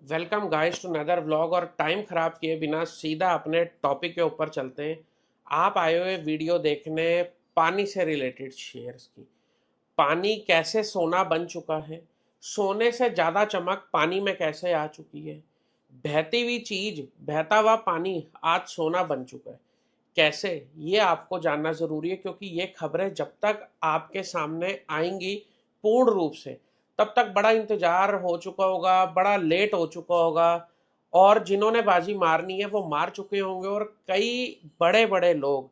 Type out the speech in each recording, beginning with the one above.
Welcome guys to another vlog. और time खराब किए बिना सीधा अपने टॉपिक के ऊपर चलते हैं। आप आए हुए वीडियो देखने पानी से रिलेटेड शेयर्स की। पानी कैसे सोना बन चुका है, सोने से ज़्यादा चमक पानी में कैसे आ चुकी है। बहती हुई चीज, बहता हुआ पानी आज सोना बन चुका है। कैसे, ये आपको जानना ज़रूरी है, क्योंकि ये खबरें जब तक आपके सामने आएंगी पूर्ण रूप से, तब तक बड़ा इंतजार हो चुका होगा, बड़ा लेट हो चुका होगा। और जिन्होंने बाजी मारनी है वो मार चुके होंगे। और कई बड़े बड़े लोग,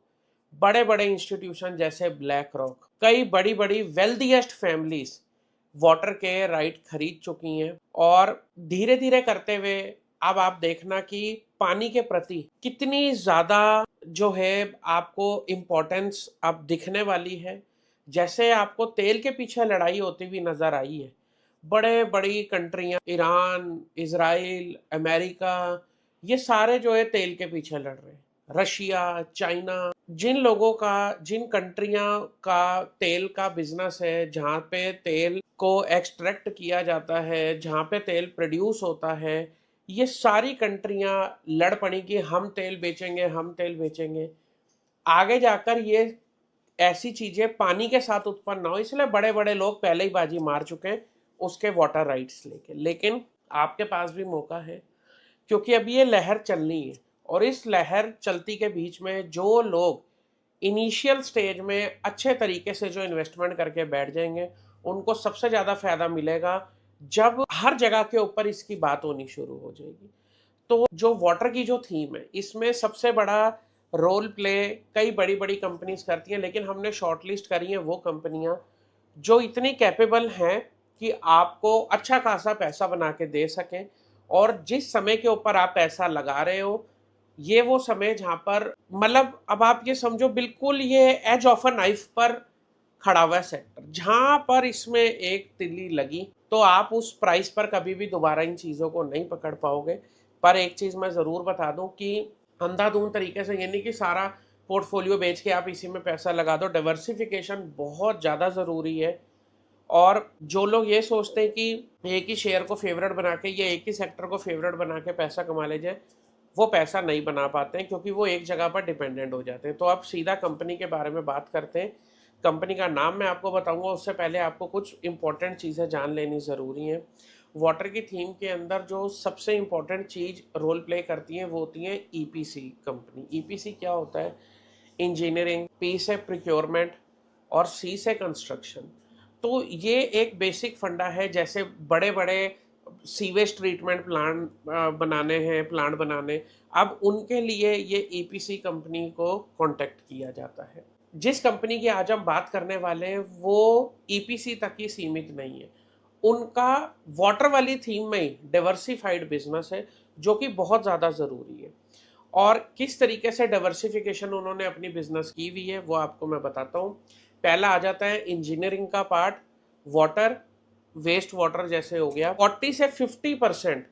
बड़े बड़े इंस्टीट्यूशन जैसे ब्लैक रॉक, कई बड़ी बड़ी वेल्दीएस्ट फैमिलीज वाटर के राइट खरीद चुकी हैं। और धीरे धीरे करते हुए अब आप देखना कि पानी के प्रति कितनी ज़्यादा जो है आपको इम्पोर्टेंस अब दिखने वाली है। जैसे आपको तेल के पीछे लड़ाई होती हुई नज़र आई है, बड़े बड़ी कंट्रियां, ईरान, इजराइल, अमेरिका, ये सारे जो है तेल के पीछे लड़ रहे हैं। रशिया, चाइना, जिन लोगों का, जिन कंट्रियां का तेल का बिजनेस है, जहाँ पे तेल को एक्सट्रैक्ट किया जाता है, जहाँ पे तेल प्रोड्यूस होता है, ये सारी कंट्रियां लड़ पड़ी कि हम तेल बेचेंगे, हम तेल बेचेंगे। आगे जाकर ये ऐसी चीजें पानी के साथ उत्पन्न ना हो, इसलिए बड़े बड़े लोग पहले ही बाजी मार चुके हैं उसके वाटर राइट्स लेके। लेकिन आपके पास भी मौका है, क्योंकि अभी ये लहर चलनी है। और इस लहर चलती के बीच में जो लोग इनिशियल स्टेज में अच्छे तरीके से जो इन्वेस्टमेंट करके बैठ जाएंगे, उनको सबसे ज़्यादा फायदा मिलेगा जब हर जगह के ऊपर इसकी बात होनी शुरू हो जाएगी। तो जो वाटर की जो थीम है, इसमें सबसे बड़ा रोल प्ले कई बड़ी बड़ी कंपनीज करती हैं, लेकिन हमने शॉर्टलिस्ट करी हैं वो कंपनियां जो इतनी कैपेबल हैं कि आपको अच्छा खासा पैसा बना के दे सकें। और जिस समय के ऊपर आप पैसा लगा रहे हो, ये वो समय जहाँ पर, मतलब अब आप ये समझो बिल्कुल ये एज ऑफ अ नाइफ पर खड़ा हुआ है सेक्टर। जहाँ पर इसमें एक तिल्ली लगी तो आप उस प्राइस पर कभी भी दोबारा इन चीज़ों को नहीं पकड़ पाओगे। पर एक चीज़ मैं ज़रूर बता दूं कि अंधाधुंध तरीके से, यानी कि सारा पोर्टफोलियो बेच के आप इसी में पैसा लगा दो, डाइवर्सिफिकेशन बहुत ज़्यादा ज़रूरी है। और जो लोग ये सोचते हैं कि एक ही शेयर को फेवरेट बना के या एक ही सेक्टर को फेवरेट बना के पैसा कमा ले जाए, वो पैसा नहीं बना पाते हैं, क्योंकि वो एक जगह पर डिपेंडेंट हो जाते हैं। तो अब सीधा कंपनी के बारे में बात करते हैं। कंपनी का नाम मैं आपको बताऊंगा, उससे पहले आपको कुछ इंपॉर्टेंट चीज़ें जान लेनी ज़रूरी हैं। वाटर की थीम के अंदर जो सबसे इम्पोर्टेंट चीज़ रोल प्ले करती है वो होती है ईपीसी कंपनी। ईपीसी क्या होता है? इंजीनियरिंग, पी से प्रिक्योरमेंट और सी से कंस्ट्रक्शन। तो ये एक बेसिक फंडा है। जैसे बड़े बड़े सीवेज ट्रीटमेंट प्लांट बनाने, अब उनके लिए ये ईपीसी कंपनी को कांटेक्ट किया जाता है। जिस कंपनी की आज हम बात करने वाले हैं वो ईपीसी तक ही सीमित नहीं है। उनका वाटर वाली थीम में ही डाइवर्सिफाइड बिजनेस है, जो कि बहुत ज़्यादा ज़रूरी है। और किस तरीके से डाइवर्सिफिकेशन उन्होंने अपनी बिजनेस की हुई है वो आपको मैं बताता हूँ। पहला आ जाता है इंजीनियरिंग का पार्ट। वाटर, वेस्ट वाटर जैसे हो गया, 40 से 50%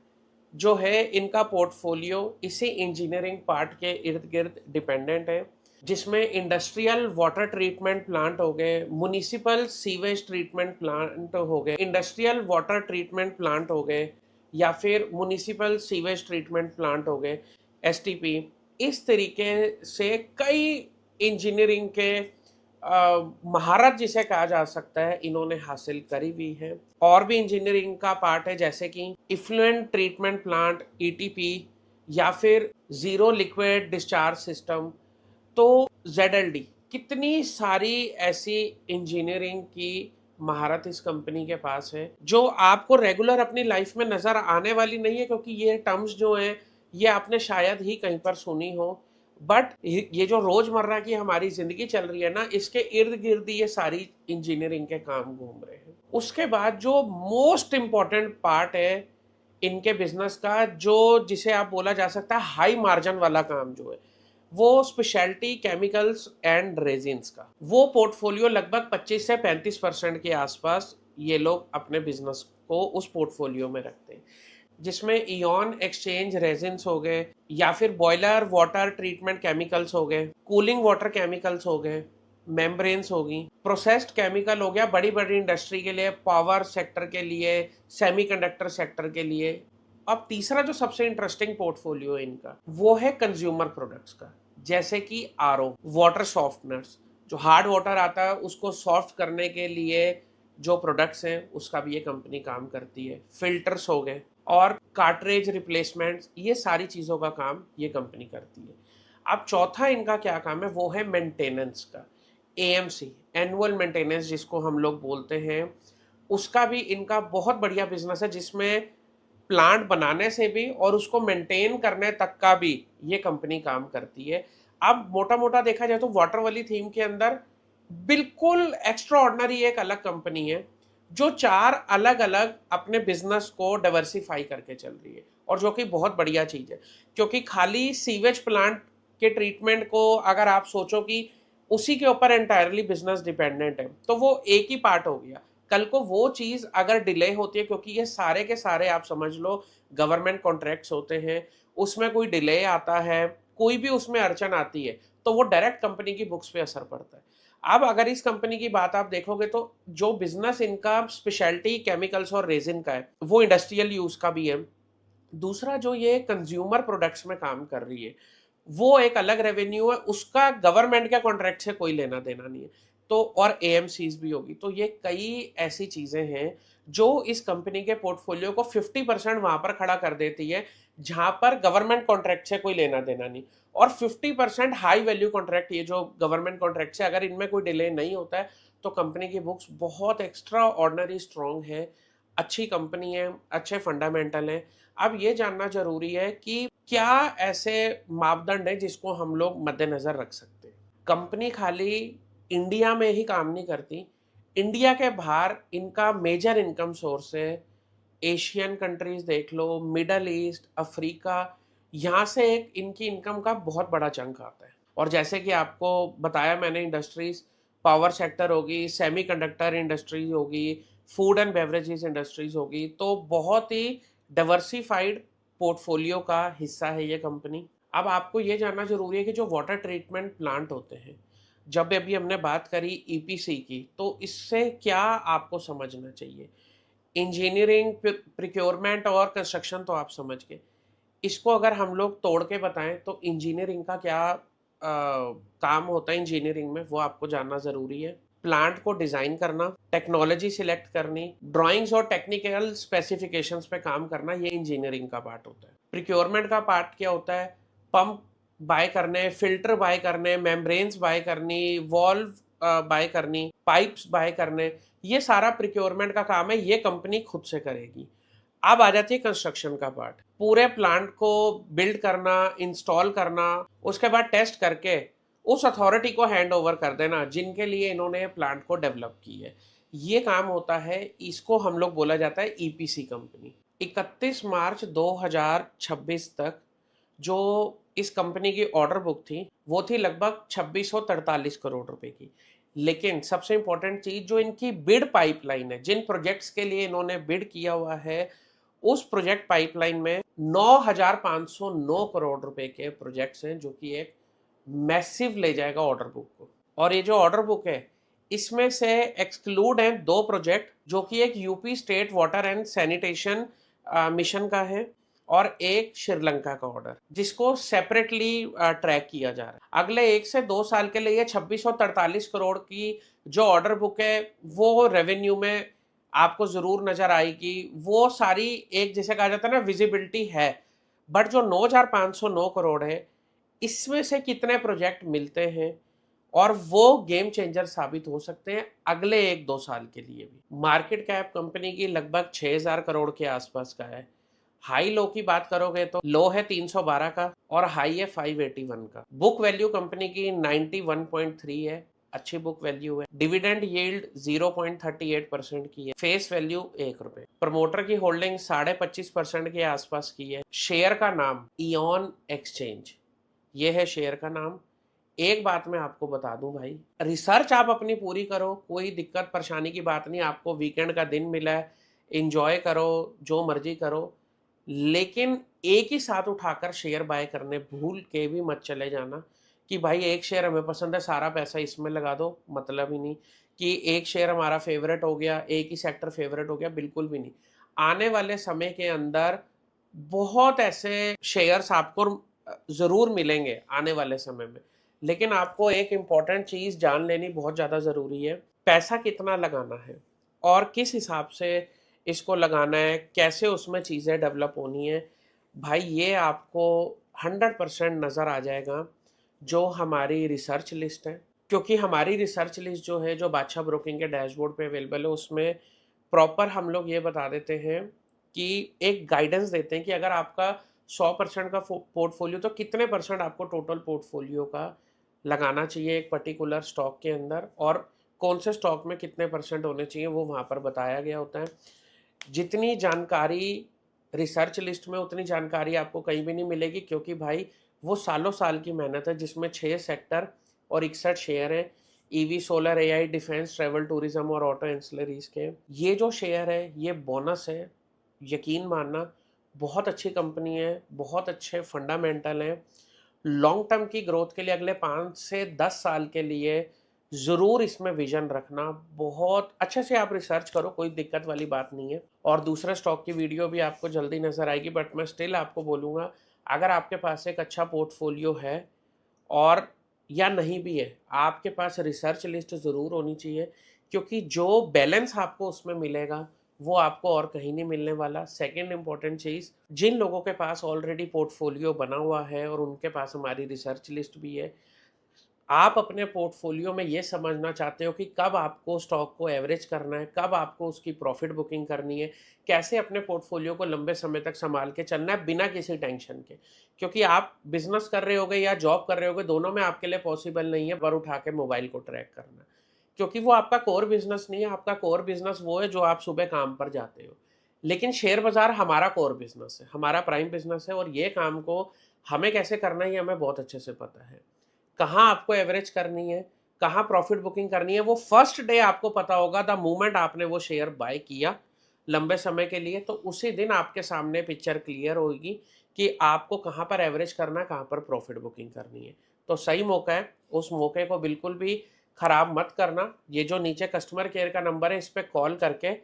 जो है इनका पोर्टफोलियो इसी इंजीनियरिंग पार्ट के इर्द गिर्द डिपेंडेंट है। जिसमें इंडस्ट्रियल वाटर ट्रीटमेंट प्लांट हो गए, म्युनिसिपल सीवेज ट्रीटमेंट प्लांट हो गए, इंडस्ट्रियल वाटर ट्रीटमेंट प्लांट हो गए, या फिर म्युनिसिपल सीवेज ट्रीटमेंट प्लांट हो गए, एसटीपी। इस तरीके से कई इंजीनियरिंग के महारत जिसे कहा जा सकता है, इन्होंने हासिल करी हुई है। और भी इंजीनियरिंग का पार्ट है, जैसे कि इफ्लुएंट ट्रीटमेंट प्लांट, ईटीपी, या फिर जीरो लिक्विड डिस्चार्ज सिस्टम। तो जेडएलडी, कितनी सारी ऐसी इंजीनियरिंग की महारत इस कंपनी के पास है जो आपको रेगुलर अपनी लाइफ में नजर आने वाली नहीं है, क्योंकि ये टर्म्स जो हैं ये आपने शायद ही कहीं पर सुनी हो। बट ये जो रोजमर्रा की हमारी जिंदगी चल रही है ना, इसके इर्द गिर्द ये सारी इंजीनियरिंग के काम घूम रहे हैं। उसके बाद जो मोस्ट इम्पॉर्टेंट पार्ट है इनके बिजनेस का, जो जिसे आप बोला जा सकता है हाई मार्जिन वाला काम जो है, वो स्पेशलिटी केमिकल्स एंड रेजिन्स का। वो पोर्टफोलियो लगभग 25 से 35% के आसपास ये लोग अपने बिजनेस को उस पोर्टफोलियो में रखते हैं। जिसमें इयॉन एक्सचेंज रेजिन्स हो गए, या फिर बॉयलर वाटर ट्रीटमेंट केमिकल्स हो गए, कूलिंग वाटर केमिकल्स हो गए, मेम्ब्रेन्स होगी, प्रोसेस्ड केमिकल हो गया बड़ी बड़ी इंडस्ट्री के लिए, पावर सेक्टर के लिए, सेमीकंडक्टर सेक्टर के लिए, अब तीसरा जो सबसे इंटरेस्टिंग पोर्टफोलियो है इनका, वो है कंज्यूमर प्रोडक्ट्स का, जैसे कि आरओ, वाटर सॉफ्टनर्स, जो हार्ड वाटर आता है उसको सॉफ्ट करने के लिए जो प्रोडक्ट्स हैं उसका भी ये कंपनी काम करती है। फिल्टर्स हो गए और कार्ट्रेज रिप्लेसमेंट्स, ये सारी चीज़ों का काम ये कंपनी करती है। अब चौथा इनका क्या काम है, वो है मेंटेनेंस का। एएमसी, एनुअल मेंटेनेंस जिसको हम लोग बोलते हैं, उसका भी इनका बहुत बढ़िया बिजनेस है, जिसमें प्लांट बनाने से भी और उसको मेंटेन करने तक का भी ये कंपनी काम करती है। अब मोटा मोटा देखा जाए तो वाटर वाली थीम के अंदर बिल्कुल एक्स्ट्रा ऑर्डिनरी एक अलग कंपनी है, जो चार अलग अलग अपने बिजनेस को डाइवर्सिफाई करके चल रही है, और जो कि बहुत बढ़िया चीज़ है। क्योंकि खाली सीवेज प्लांट के ट्रीटमेंट को अगर आप सोचो कि उसी के ऊपर एंटायरली बिजनेस डिपेंडेंट है, तो वो एक ही पार्ट हो गया। कल को वो चीज़ अगर डिले होती है, क्योंकि ये सारे के सारे आप समझ लो गवर्नमेंट कॉन्ट्रैक्ट्स होते हैं, उसमें कोई डिले आता है, कोई भी उसमें अड़चन आती है, तो वो डायरेक्ट कंपनी की बुक्स पे असर पड़ता है। अब अगर इस कंपनी की बात आप देखोगे तो जो बिजनेस इनका स्पेशलिटी केमिकल्स और रेजिन का है, वो इंडस्ट्रियल यूज का भी है। दूसरा जो ये कंज्यूमर प्रोडक्ट्स में काम कर रही है, वो एक अलग रेवेन्यू है, उसका गवर्नमेंट के कॉन्ट्रैक्ट से कोई लेना देना नहीं है। तो और एएमसीज भी होगी, तो ये कई ऐसी चीजें हैं जो इस कंपनी के पोर्टफोलियो को 50% वहां पर खड़ा कर देती है, जहां पर गवर्नमेंट कॉन्ट्रैक्ट से कोई लेना देना नहीं। और 50% हाई वैल्यू कॉन्ट्रैक्ट, ये जो गवर्नमेंट कॉन्ट्रैक्ट से अगर इनमें कोई डिले नहीं होता है, तो कंपनी की बुक्स बहुत एक्स्ट्रा ऑर्डिनरी स्ट्रॉन्ग है, अच्छी कंपनी है, अच्छे फंडामेंटल है। अब ये जानना जरूरी है कि क्या ऐसे मापदंड है जिसको हम लोग मद्देनजर रख सकते हैं। कंपनी खाली इंडिया में ही काम नहीं करती, इंडिया के बाहर इनका मेजर इनकम सोर्स है। एशियन कंट्रीज देख लो, मिडल ईस्ट, अफ्रीका, यहाँ से एक इनकी इनकम का बहुत बड़ा चंक आता है। और जैसे कि आपको बताया मैंने, इंडस्ट्रीज, पावर सेक्टर होगी, सेमीकंडक्टर इंडस्ट्रीज होगी, फूड एंड बेवरेजेस इंडस्ट्रीज होगी, तो बहुत ही डाइवर्सिफाइड पोर्टफोलियो का हिस्सा है ये कंपनी। अब आपको ये जानना जरूरी है कि जो वाटर ट्रीटमेंट प्लांट होते हैं, जब अभी हमने बात करी ईपीसी की, तो इससे क्या आपको समझना चाहिए। इंजीनियरिंग, प्रिक्योरमेंट और कंस्ट्रक्शन तो आप समझ गए। इसको अगर हम लोग तोड़ के बताएं तो इंजीनियरिंग का क्या काम होता है इंजीनियरिंग में, वो आपको जानना ज़रूरी है। प्लांट को डिज़ाइन करना, टेक्नोलॉजी सिलेक्ट करनी, ड्राइंग्स और टेक्निकल स्पेसिफिकेशंस पे काम करना, ये इंजीनियरिंग का पार्ट होता है। प्रिक्योरमेंट का पार्ट क्या होता है, पंप बाय करने, फिल्टर बाय करने, मेम्ब्रेन्स बाय करनी, वॉल्व बाय करनी, पाइप्स बाय करने, ये सारा प्रिक्योरमेंट का काम है, ये कंपनी खुद से करेगी। अब आ जाती है कंस्ट्रक्शन का पार्ट, पूरे प्लांट को बिल्ड करना, इंस्टॉल करना, उसके बाद टेस्ट करके उस अथॉरिटी को हैंड ओवर कर देना जिनके लिए इन्होंने प्लांट को डेवलप की है। ये काम होता है, इसको हम लोग बोला जाता है ईपीसी कंपनी। 31 मार्च 2026 तक जो इस कंपनी की ऑर्डर बुक थी, वो थी लगभग 2643 करोड़ रुपए की। लेकिन सबसे इंपॉर्टेंट चीज, जो इनकी बिड पाइपलाइन है, जिन प्रोजेक्ट्स के लिए इन्होंने बिड किया हुआ है, उस प्रोजेक्ट पाइपलाइन में 9,509 करोड़ रुपए के प्रोजेक्ट्स हैं, जो कि एक मैसिव ले जाएगा ऑर्डर बुक को। और ये जो ऑर्डर बुक है, इसमें से एक्सक्लूड हैं दो प्रोजेक्ट, जो कि एक UP state water and sanitation mission का है, और एक श्रीलंका का ऑर्डर, जिसको सेपरेटली ट्रैक किया जा रहा है। अगले 1 से 2 साल के लिए 2643 करोड़ की जो ऑर्डर बुक है, वो रेवेन्यू में आपको जरूर नजर आएगी। वो सारी एक, जैसे कहा जाता है ना, विजिबिलिटी है। बट जो 9,509 करोड़ है, इसमें से कितने प्रोजेक्ट मिलते हैं, और वो गेम चेंजर साबित हो सकते हैं अगले 1-2 साल के लिए भी। मार्केट कैप कंपनी की लगभग 6,000 करोड़ के आसपास का है। हाई लो की बात करोगे तो लो है 312 का और हाई है 581 का। बुक वैल्यू कंपनी की 91.3 है, अच्छी बुक वैल्यू है। डिविडेंड यील्ड 0.38% की है। Face value ₹1। प्रमोटर की होल्डिंग 25.5% के आसपास की है। शेयर का नाम इयन एक्सचेंज, ये है शेयर का नाम। एक बात मैं आपको बता दूं भाई, रिसर्च आप अपनी पूरी करो, कोई दिक्कत परेशानी की बात नहीं। आपको वीकेंड का दिन मिला है, एंजॉय करो, जो मर्जी करो, लेकिन एक ही साथ उठाकर शेयर बाय करने भूल के भी मत चले जाना कि भाई एक शेयर हमें पसंद है, सारा पैसा इसमें लगा दो। मतलब ही नहीं कि एक शेयर हमारा फेवरेट हो गया, एक ही सेक्टर फेवरेट हो गया, बिल्कुल भी नहीं। आने वाले समय के अंदर बहुत ऐसे शेयर्स आपको ज़रूर मिलेंगे आने वाले समय में। लेकिन आपको एक इम्पॉर्टेंट चीज़ जान लेनी बहुत ज़्यादा ज़रूरी है, पैसा कितना लगाना है और किस हिसाब से इसको लगाना है, कैसे उसमें चीज़ें डेवलप होनी है। भाई ये आपको 100% नज़र आ जाएगा जो हमारी रिसर्च लिस्ट है, क्योंकि हमारी रिसर्च लिस्ट जो है, जो बादशाह ब्रोकिंग के डैशबोर्ड पे अवेलेबल है, उसमें प्रॉपर हम लोग ये बता देते हैं कि एक गाइडेंस देते हैं कि अगर आपका 100% का पोर्टफोलियो, तो कितने परसेंट आपको टोटल पोर्टफोलियो का लगाना चाहिए एक पर्टिकुलर स्टॉक के अंदर, और कौन से स्टॉक में कितने परसेंट होने चाहिए वो वहाँ पर बताया गया होता है। जितनी जानकारी रिसर्च लिस्ट में, उतनी जानकारी आपको कहीं भी नहीं मिलेगी, क्योंकि भाई वो सालों साल की मेहनत है, जिसमें 6 सेक्टर और 61 शेयर हैं। EV, solar, AI, defence, travel, tourism और ऑटो एंसिलरीज के। ये जो शेयर है ये बोनस है, यकीन मानना। बहुत अच्छी कंपनी है, बहुत अच्छे फंडामेंटल हैं। लॉन्ग टर्म की ग्रोथ के लिए अगले 5 से 10 साल के लिए ज़रूर इसमें विजन रखना। बहुत अच्छे से आप रिसर्च करो, कोई दिक्कत वाली बात नहीं है। और दूसरे स्टॉक की वीडियो भी आपको जल्दी नज़र आएगी, बट मैं स्टिल आपको बोलूँगा, अगर आपके पास एक अच्छा पोर्टफोलियो है और या नहीं भी है, आपके पास रिसर्च लिस्ट ज़रूर होनी चाहिए, क्योंकि जो बैलेंस आपको उसमें मिलेगा वो आपको और कहीं नहीं मिलने वाला। सेकंड इम्पॉर्टेंट चीज़, जिन लोगों के पास ऑलरेडी पोर्टफोलियो बना हुआ है और उनके पास हमारी रिसर्च लिस्ट भी है, आप अपने पोर्टफोलियो में ये समझना चाहते हो कि कब आपको स्टॉक को एवरेज करना है, कब आपको उसकी प्रॉफिट बुकिंग करनी है, कैसे अपने पोर्टफोलियो को लंबे समय तक संभाल के चलना है बिना किसी टेंशन के। क्योंकि आप बिजनेस कर रहे होगे या जॉब कर रहे होगे, दोनों में आपके लिए पॉसिबल नहीं है पर उठा के मोबाइल को ट्रैक करना, क्योंकि वो आपका कोर बिजनेस नहीं है। आपका कोर बिजनेस वो है जो आप सुबह काम पर जाते हो। लेकिन शेयर बाजार हमारा कोर बिजनेस है, हमारा प्राइम बिजनेस है, और ये काम को हमें कैसे करना है हमें बहुत अच्छे से पता है। कहाँ आपको एवरेज करनी है, कहाँ प्रॉफिट बुकिंग करनी है, वो फर्स्ट डे आपको पता होगा, द मोमेंट आपने वो शेयर बाय किया लंबे समय के लिए, तो उसी दिन आपके सामने पिक्चर क्लियर होगी कि आपको कहाँ पर एवरेज करना है, कहाँ पर प्रॉफिट बुकिंग करनी है। तो सही मौका है, उस मौके को बिल्कुल भी खराब मत करना। ये जो नीचे कस्टमर केयर का नंबर है, इस पर कॉल करके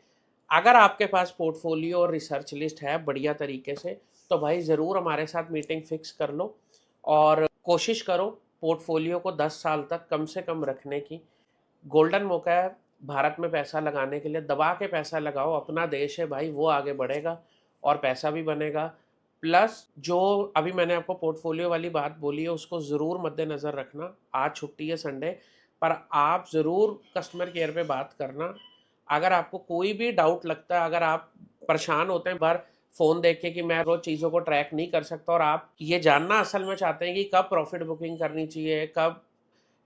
अगर आपके पास पोर्टफोलियो और रिसर्च लिस्ट है बढ़िया तरीके से, तो भाई ज़रूर हमारे साथ मीटिंग फिक्स कर लो और कोशिश करो पोर्टफोलियो को 10 साल तक कम से कम रखने की। गोल्डन मौका है भारत में पैसा लगाने के लिए, दबा के पैसा लगाओ। अपना देश है भाई, वो आगे बढ़ेगा और पैसा भी बनेगा। प्लस जो अभी मैंने आपको पोर्टफोलियो वाली बात बोली है, उसको ज़रूर मद्देनज़र रखना। आज छुट्टी है संडे, पर आप ज़रूर कस्टमर केयर पे बात करना। अगर आपको कोई भी डाउट लगता है, अगर आप परेशान होते हैं बार फ़ोन देख के कि मैं रोज़ चीज़ों को ट्रैक नहीं कर सकता, और आप ये जानना असल में चाहते हैं कि कब प्रॉफिट बुकिंग करनी चाहिए, कब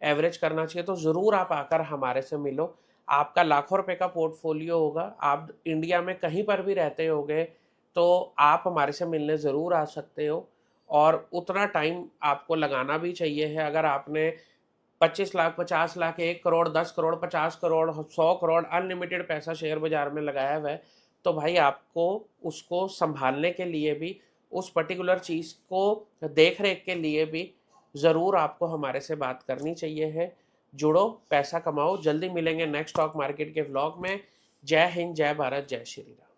एवरेज करना चाहिए, तो ज़रूर आप आकर हमारे से मिलो। आपका लाखों रुपए का पोर्टफोलियो होगा, आप इंडिया में कहीं पर भी रहते होगे, तो आप हमारे से मिलने ज़रूर आ सकते हो। और उतना टाइम आपको लगाना भी चाहिए है। अगर आपने 25 लाख, 50 लाख, 1 करोड़, 10 करोड़, 50 करोड़, 100 करोड़ अनलिमिटेड पैसा शेयर बाजार में लगाया हुआ है, तो भाई आपको उसको संभालने के लिए भी, उस पर्टिकुलर चीज़ को देख रेख के लिए भी ज़रूर आपको हमारे से बात करनी चाहिए है। जुड़ो, पैसा कमाओ। जल्दी मिलेंगे नेक्स्ट स्टॉक मार्केट के व्लॉग में। जय हिंद, जय भारत, जय श्री राम।